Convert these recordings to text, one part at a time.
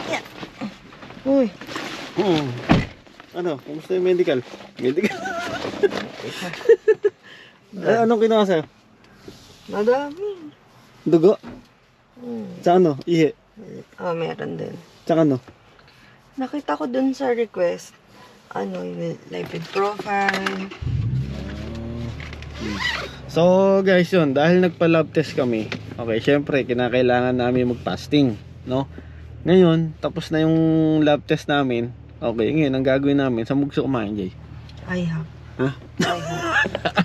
Yeah. Uy. Ano? Kumusta yung medical? Medical? Anong kinuha sa'yo? Madami. Dugo? Sa ano? Ihi? Oh, meron din. Tsaka ano? Nakita ko dun sa request, ano, yung lipid profile. So guys yun, dahil nagpa-lab test kami, okay, syempre kinakailangan namin mag-fasting, no? Ngayon, tapos na yung lab test namin. Okay, ngayon ang gagawin namin, sa mugso kumain, Jay. IHOP. Ha? IHOP.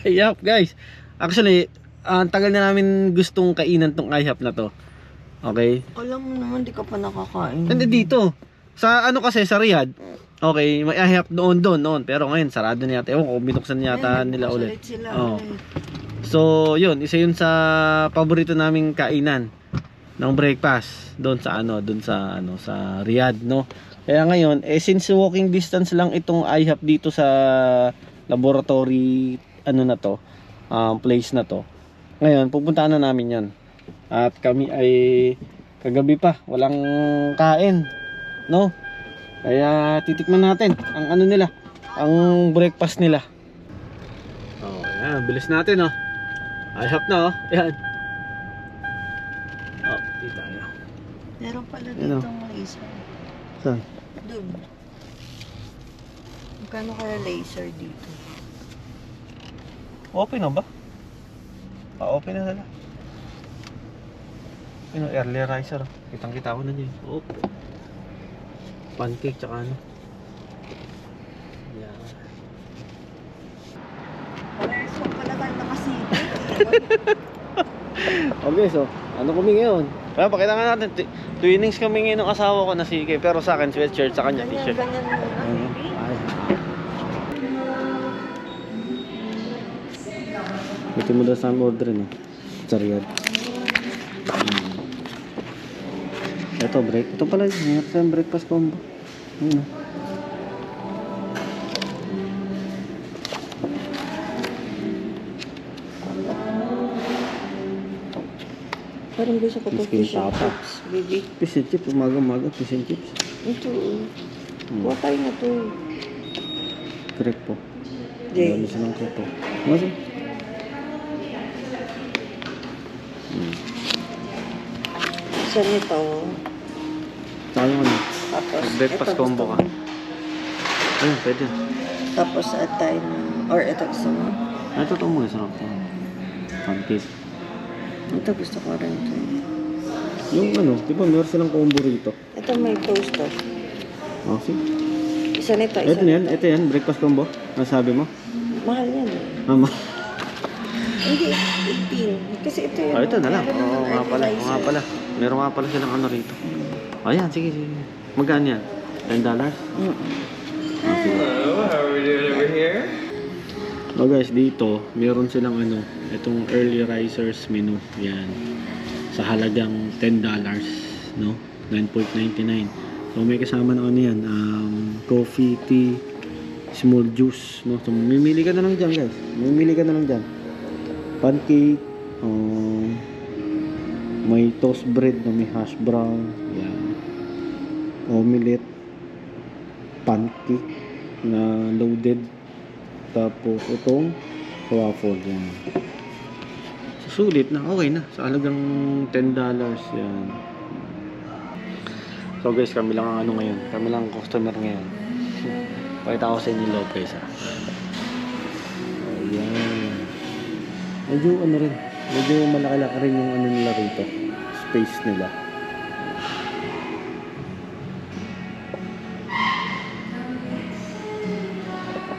IHOP guys. Actually, ang tagal na namin gustong kainan tong IHOP na to. Okay? Alam mo naman, di ka pa nakakain. Hindi dito. Sa ano kasi, sa Riyadh, okay, may IHOP noon. Pero ngayon, sarado na yata. Ewan ko, binuksan na yata nila ulit. Sila Oo. ulit. So, yun, isa yun sa paborito naming kainan ng breakfast doon sa Riyadh, no. Kaya ngayon, since walking distance lang itong IHOP dito sa laboratory na to, place na to. Ngayon, pupuntahan na namin 'yon. At kami ay kagabi pa walang kain, no. Kaya titikman natin ang nila, ang breakfast nila. Oh, ayan, bilis natin, oh. IHOP na, oh. Ayan. Oh, dito tayo. Meron pala Ano? ditong laser. Saan? Doon. Magkano kaya laser dito? Open na ba? Pa-open na sila. Yun, early riser. Kitang-kita ko na dyan. Open. Pancake tsaka ano. Yan. Parehas mo pala tayo nakasipit. Okay, so ano kami ngayon? Kaya pakita nga natin, twinings kami ngayon ng asawa ko na si Ike. Pero sa akin, sweatshirt, sa kanya t-shirt. Ganyan muna. Ay. Ito mo daw sa order, no? Sa Riyadh. Ito, break. Ito pala, mayroon sa breakfast combo. Ayun, no? Parang gusto ko to Miskin fish and tapa. chips, baby. Fish and chips, umaga-umaga, fish and chips. Ito. Kuha tayo na to. Crepe po. Jay. Meron silang crepe po. Masa? Isa nito. Saka yung ano? Tapos, Breakfast ito combo gusto ka. mo. Ayun, pwede. Tapos, at tayo na. Or ito gusto mo. Ito ito mga sarap to. Pancake. Ito gusto ko rin ito. Yung ano, di ba meron silang combo rito? Ito may toaster. Oh, see? Isa nito, isa Ito na yan, ito yan, breakfast combo. Ano sabi mo? Mahal yan. Mama. Hindi, 18. Kasi ito yun. Oh, ito na lang. meron Oo, ng nga pala, oo nga fertilizer. pala. Meron nga pala silang ano rito. Ayan, sige, sige. Magkano yan? $10? Hello, how are we doing over here? Oh guys, dito, meron silang ano, itong early risers menu. Yan. Sa halagang $10, no? 9.99. So may kasama ng ano yan, coffee, tea, small juice, no? So mamimili ka na lang dyan, guys. Mamimili ka na lang dyan. Pancake, may toast bread na may hash brown, yan. Omelette, pancake na loaded, tapos itong waffle, yan. Sulit na, okay na, sa halagang $10 yan. So guys, kami lang ang ano ngayon, kami lang ang customer ngayon. Pakita ko sa inyo yung loob, guys, ha. Ayan. Medyo ano rin, medyo malaki-laki rin yung ano nila rito, space nila.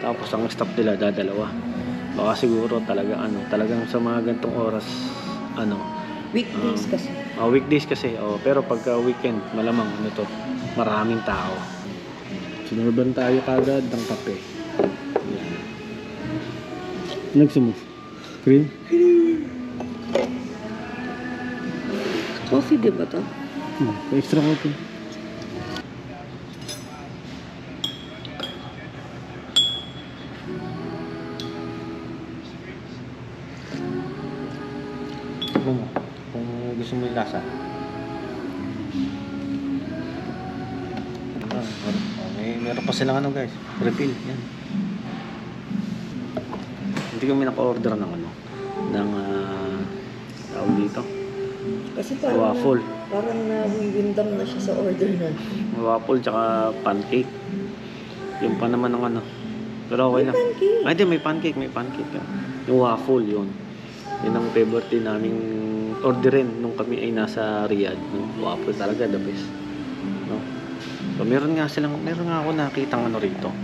Tapos ang staff nila dadalawa. Baka siguro talagang sa mga gantong oras Weekdays kasi. weekdays kasi. Pero pagka weekend, malamang maraming tao. Sinurban tayo kagad ng kape. Yan. Nagsumo. Cream? Coffee, di ba to? Extra coffee. Tignan mo kung gusto mo yung lasa. meron pa silang ano guys, refill. Yan. Hindi kami naka-order ng ano, ng tawag dito, Kasi waffle. parang na-windam na siya sa order na. Waffle tsaka pancake. Yung pa naman ng ano. Pero okay lang. Pancake. Ay, di, may pancake. Yan. Yung waffle yun. Yun ang favorite din naming orderin nung kami ay nasa Riyadh. No? Waffle talaga, the best. No? So, meron nga ako nakitang ano rito.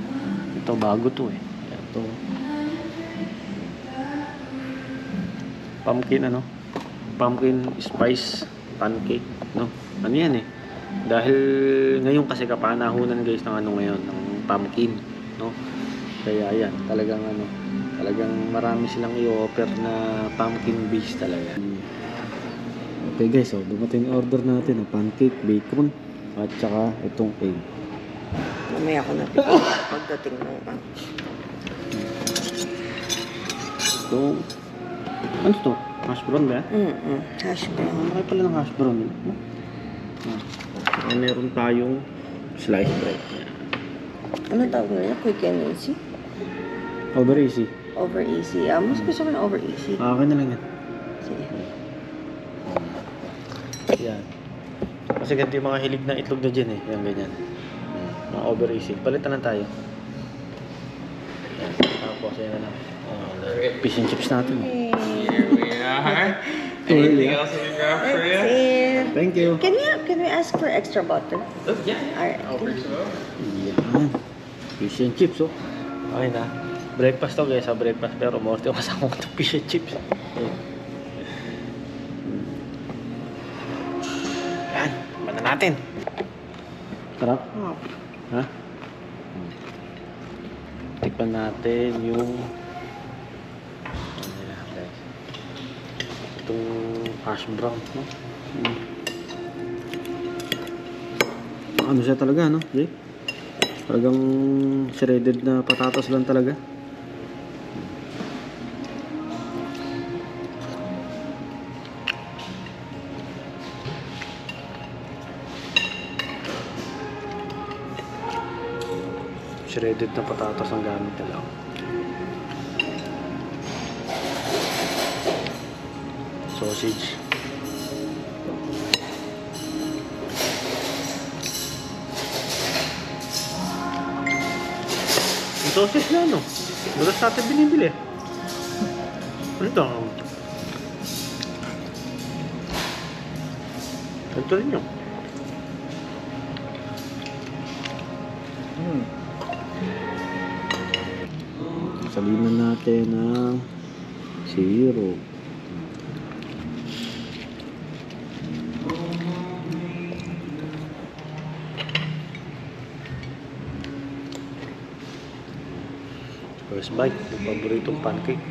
Ito, bago to eh. Ito. Pumpkin spice pancake, no? Ano yan eh? Dahil ngayon kasi kapanahunan guys ng ano ngayon, ng pumpkin, no? Kaya yan, talagang marami silang i-offer na pumpkin base talaga. Okay guys, so dumating yung order natin ng pancake, bacon, at saka itong egg. Mamaya ko na pagdating ng So, ano to? Hash brown ba? hash brown. Malaki pala ng hash brown. No? Meron tayong sliced bread. Ano tawag nila? Quick and easy? Over easy. Over easy. Mas gusto ko na over easy. Okay na lang yan. Sige. Yan. Kasi ganito yung mga hilig na itlog na dyan eh. Yan, ganyan. Mga over easy. Palitan lang tayo. Yan. Tapos, yan na lang. Fish and chips natin. Here we are. Anything else you got for you? That's it. Thank you. Can we ask for extra butter? Oh, yeah. Alright. I'll bring some over. Yan. Fish and chips, oh. Okay na. Breakfast to guys, breakfast. Pero more yung kasama ko ng fish and chips. Yan. Mana natin. Sarap. Oh. Ha? Tikpan natin yung ano yan, guys. Itong hash brown, no? Ano siya talaga, no, Jay? Talagang shredded na patatas lang talaga. Shredded na patatas ang gamit nila. Sausage. Yung sausage na ano? Bukas natin binibili. Ano ito? Ito rin yun. Salinan natin ng syrup. First bite, yung paboritong pancake.